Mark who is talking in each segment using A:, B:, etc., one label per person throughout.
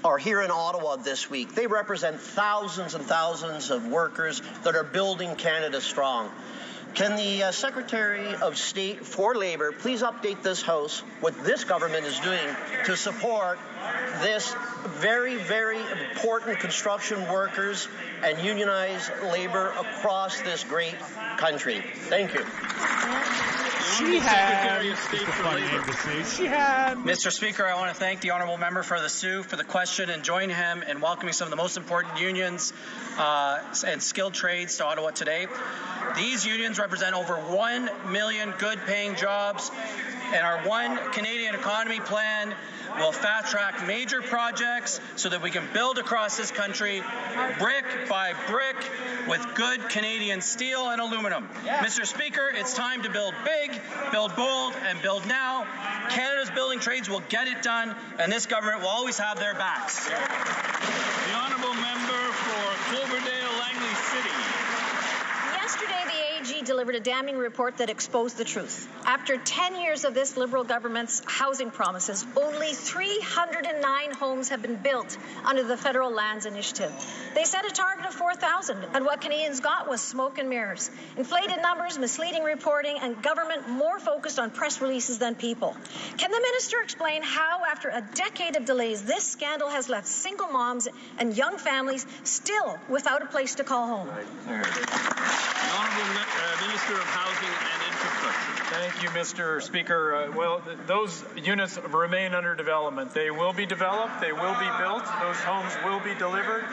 A: are here in Ottawa this week. They represent thousands and thousands of workers that are building Canada strong. Can the Secretary of State for Labour please update this House what this government is doing to support this very, very important construction workers and unionized labour across this great country? Thank you.
B: Mr. Speaker, I want to thank the honourable member for the Sioux for the question and join him in welcoming some of the most important unions and skilled trades to Ottawa today. These unions represent over 1 million good-paying jobs, and our One Canadian Economy plan will fast-track major projects so that we can build across this country brick by brick with good Canadian steel and aluminum. Mr. Speaker, it's time to build big, build bold, and build now. Canada's building trades will get it done, and this government will always have their backs.
C: The honourable member for Cloverdale, Langley City.
D: Yesterday, the AG delivered a damning report that exposed the truth. After 10 years of this Liberal government's housing promises, only 309 homes have been built under the Federal Lands Initiative. They set a target of 4,000, and what Canadians got was smoke and mirrors. Inflated numbers, misleading reporting, and government more focused on press releases than people. Can the minister explain how, after a decade of delays, this scandal has left single moms and young families still without a place to call home?
C: The Honourable Minister of Housing and Infrastructure.
E: Thank you, Mr. Speaker. Those units remain under development. They will be developed. They will be built. Those homes will be delivered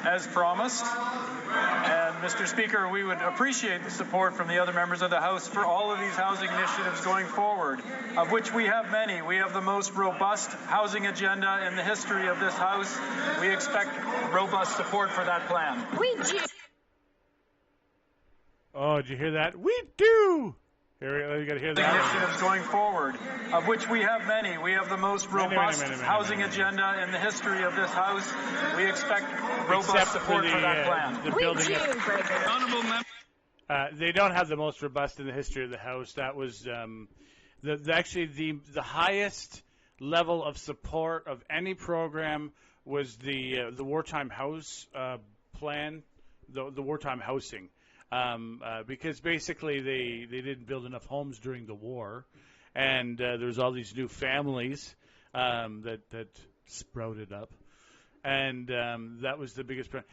E: as promised. And, Mr. Speaker, we would appreciate the support from the other members of the House for all of these housing initiatives going forward, of which we have many. We have the most robust housing agenda in the history of this House. We expect robust support for that plan.
D: We do.
F: Oh, did you hear that? We do! Here, you got to hear that.
E: Initiatives going forward, of which we have many. We have the most robust housing agenda in the history of this House. We expect robust support for that plan.
F: The building
C: Honourable member.
F: They don't have the most robust in the history of the House. That was actually the highest level of support of any program was the wartime house plan, the wartime housing. Because basically they didn't build enough homes during the war, and there's all these new families that sprouted up, and that was the biggest problem.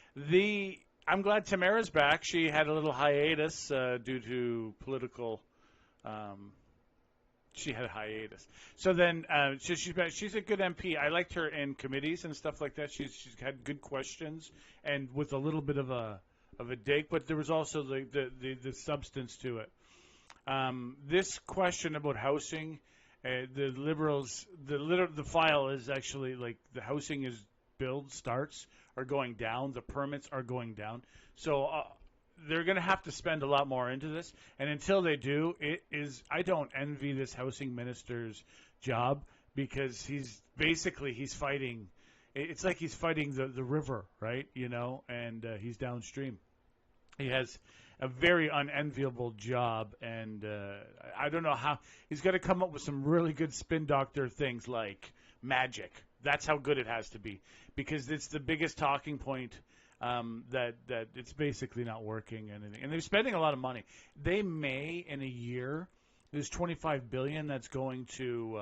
F: I'm glad Tamara's back. She had a little hiatus due to political. She had a hiatus. So then she's back. She's a good MP. I liked her in committees and stuff like that. She's had good questions and with a little bit of a dig, but there was also the substance to it. This question about housing, the Liberals, the file is actually like the housing starts are going down, the permits are going down. So they're going to have to spend a lot more into this, and until they do, I don't envy this housing minister's job because he's fighting. It's like he's fighting the river, right? And he's downstream. He has a very unenviable job, and I don't know how he's going to come up with some really good spin doctor things like magic. That's how good it has to be, because it's the biggest talking point that it's basically not working anything. And they're spending a lot of money. They may in a year. There's $25 billion that's going to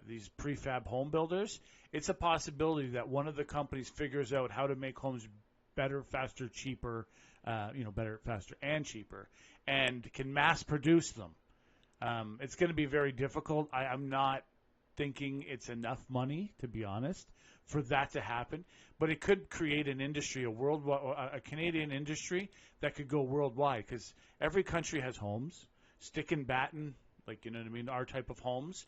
F: these prefab home builders. It's a possibility that one of the companies figures out how to make homes better, faster, cheaper. Better, faster, and cheaper, and can mass produce them. It's going to be very difficult. I'm not thinking it's enough money, to be honest, for that to happen. But it could create an industry, a Canadian industry that could go worldwide, because every country has homes. Stick and batten, our type of homes,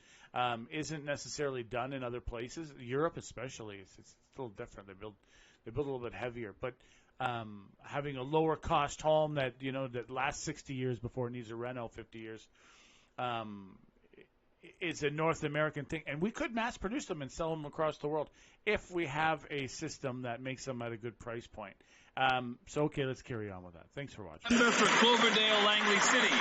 F: isn't necessarily done in other places. Europe especially, it's a little different. They build a little bit heavier, but having a lower cost home that lasts 60 years before it needs a reno 50 years, it's a North American thing, and we could mass produce them and sell them across the world if we have a system that makes them at a good price point. So, okay, let's carry on with that. Thanks for watching.
C: Member for Cloverdale, Langley City.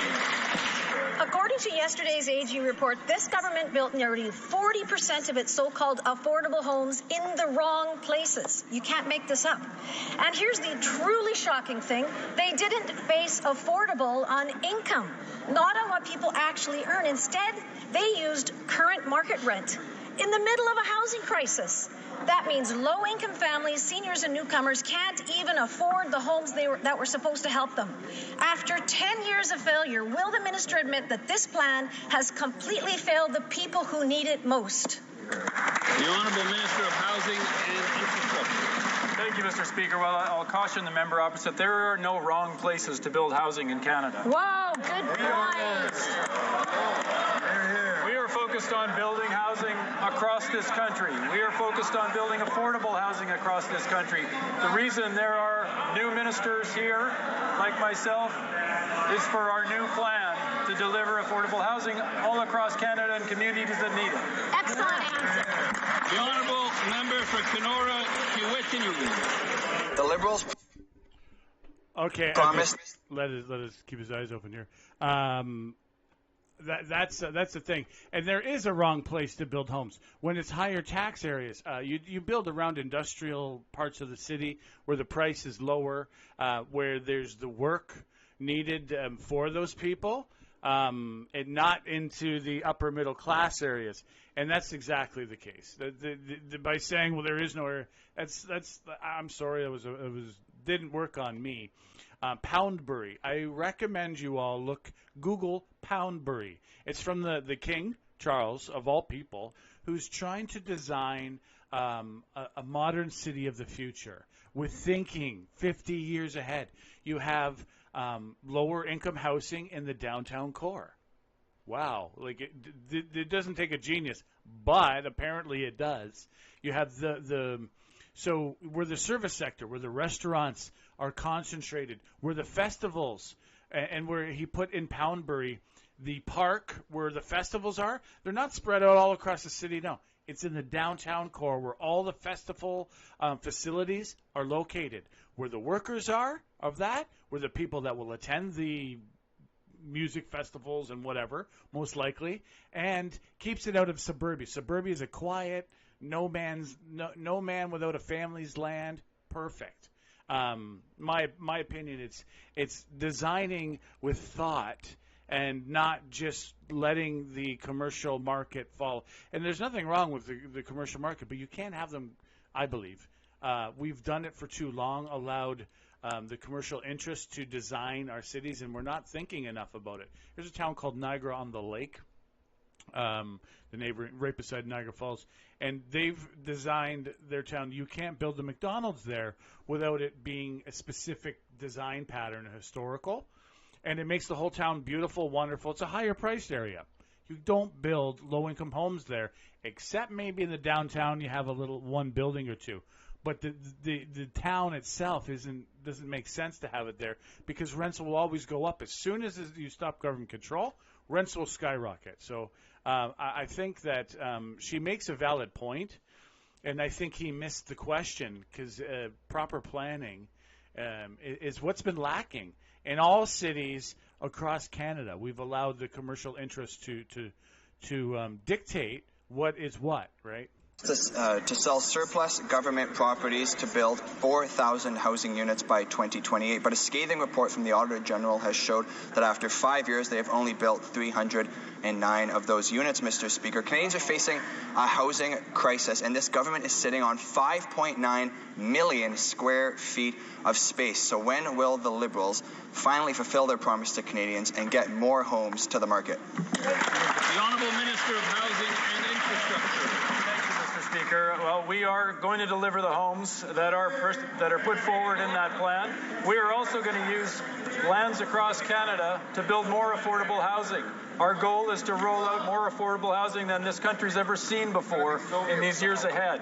D: According to yesterday's AG report, this government built nearly 40% of its so-called affordable homes in the wrong places. You can't make this up. And here's the truly shocking thing. They didn't base affordable on income, not on what people actually earn. Instead, they used current market rent in the middle of a housing crisis. That means low-income families, seniors and newcomers can't even afford the homes that were supposed to help them. After 10 years of failure, will the minister admit that this plan has completely failed the people who need it most?
C: The Honourable Minister of Housing and Infrastructure.
E: Thank you, Mr. Speaker. Well, I'll caution the member opposite. There are no wrong places to build housing in Canada.
D: Wow, good point.
E: We are focused on building housing across this country. We are focused on building affordable housing across this country. The reason there are new ministers here, like myself, is for our new plan to deliver affordable housing all across Canada and communities that need it.
D: Excellent answer.
C: The Honourable Member for Kenora, Kiiwetinoong.
G: The Liberals
F: Okay,
G: promised.
F: Let us keep his eyes open here. That's the thing, and there is a wrong place to build homes when it's higher tax areas. You build around industrial parts of the city where the price is lower, where there's the work needed for those people, and not into the upper middle class areas. And that's exactly the case. By saying, well, there is no area, that's I'm sorry, it didn't work on me. Poundbury. I recommend you all Google Poundbury. It's from the King, Charles, of all people, who's trying to design a modern city of the future with thinking 50 years ahead. You have lower income housing in the downtown core. Wow. Like it doesn't take a genius, but apparently it does. You have so where the service sector, where the restaurants are concentrated, where the festivals, and where he put in Poundbury, the park where the festivals are, they're not spread out all across the city, no. It's in the downtown core where all the festival facilities are located, where the workers are of that, where the people that will attend the music festivals and whatever, most likely, and keeps it out of suburbia. Suburbia is a quiet, no man without a family's land. Perfect. My opinion, it's designing with thought and not just letting the commercial market fall. And there's nothing wrong with the commercial market, but you can't have them, I believe. We've done it for too long, allowed the commercial interest to design our cities, and we're not thinking enough about it. There's a town called Niagara-on-the-Lake, the neighbor right beside Niagara Falls, and they've designed their town. You can't build a McDonald's there without it being a specific design pattern, historical, and it makes the whole town beautiful, wonderful. It's a higher priced area. You don't build low-income homes there, except maybe in the downtown you have a little one building or two. But the town itself doesn't make sense to have it there because rents will always go up. As soon as you stop government control, rents will skyrocket. So I think that she makes a valid point, and I think he missed the question because proper planning is what's been lacking. In all cities across Canada, we've allowed the commercial interest to dictate what is what, right?
G: To sell surplus government properties to build 4,000 housing units by 2028. But a scathing report from the Auditor General has showed that after 5 years, they have only built 309 of those units, Mr. Speaker. Canadians are facing a housing crisis, and this government is sitting on 5.9 million square feet of space. So when will the Liberals finally fulfill their promise to Canadians and get more homes to the market?
C: The Honourable Minister of Housing and Infrastructure.
E: Speaker. Well, we are going to deliver the homes that are put forward in that plan. We are also going to use lands across Canada to build more affordable housing. Our goal is to roll out more affordable housing than this country's ever seen before in these years ahead.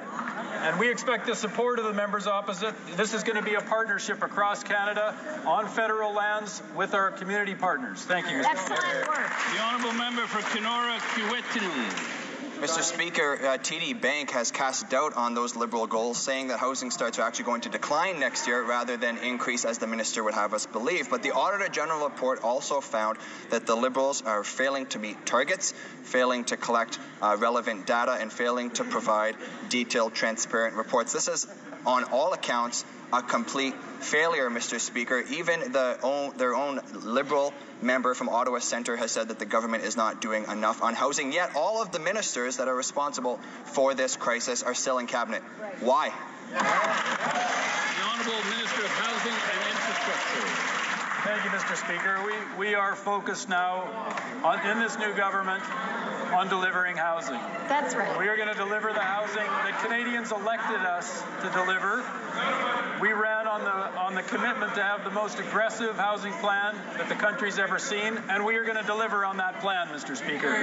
E: And we expect the support of the members opposite. This is going to be a partnership across Canada on federal lands with our community partners. Thank you, Mr. Speaker.
D: Excellent work.
C: The Honourable Member for Kenora, Kiiwetinoong.
G: Mr. Speaker, TD Bank has cast doubt on those Liberal goals, saying that housing starts are actually going to decline next year rather than increase, as the minister would have us believe. But the Auditor General report also found that the Liberals are failing to meet targets, failing to collect relevant data, and failing to provide detailed, transparent reports. This is, on all accounts, a complete failure, Mr. Speaker. Even their own Liberal member from Ottawa Centre has said that the government is not doing enough on housing, yet all of the ministers that are responsible for this crisis are still in cabinet. Why?
C: The Honourable Minister of Housing and Infrastructure.
E: Thank you, Mr. Speaker. We are focused now in this new government on delivering housing.
D: That's right.
E: We are going to deliver the housing that Canadians elected us to deliver. We ran on the commitment to have the most aggressive housing plan that the country's ever seen, and we are going to deliver on that plan, Mr. Speaker.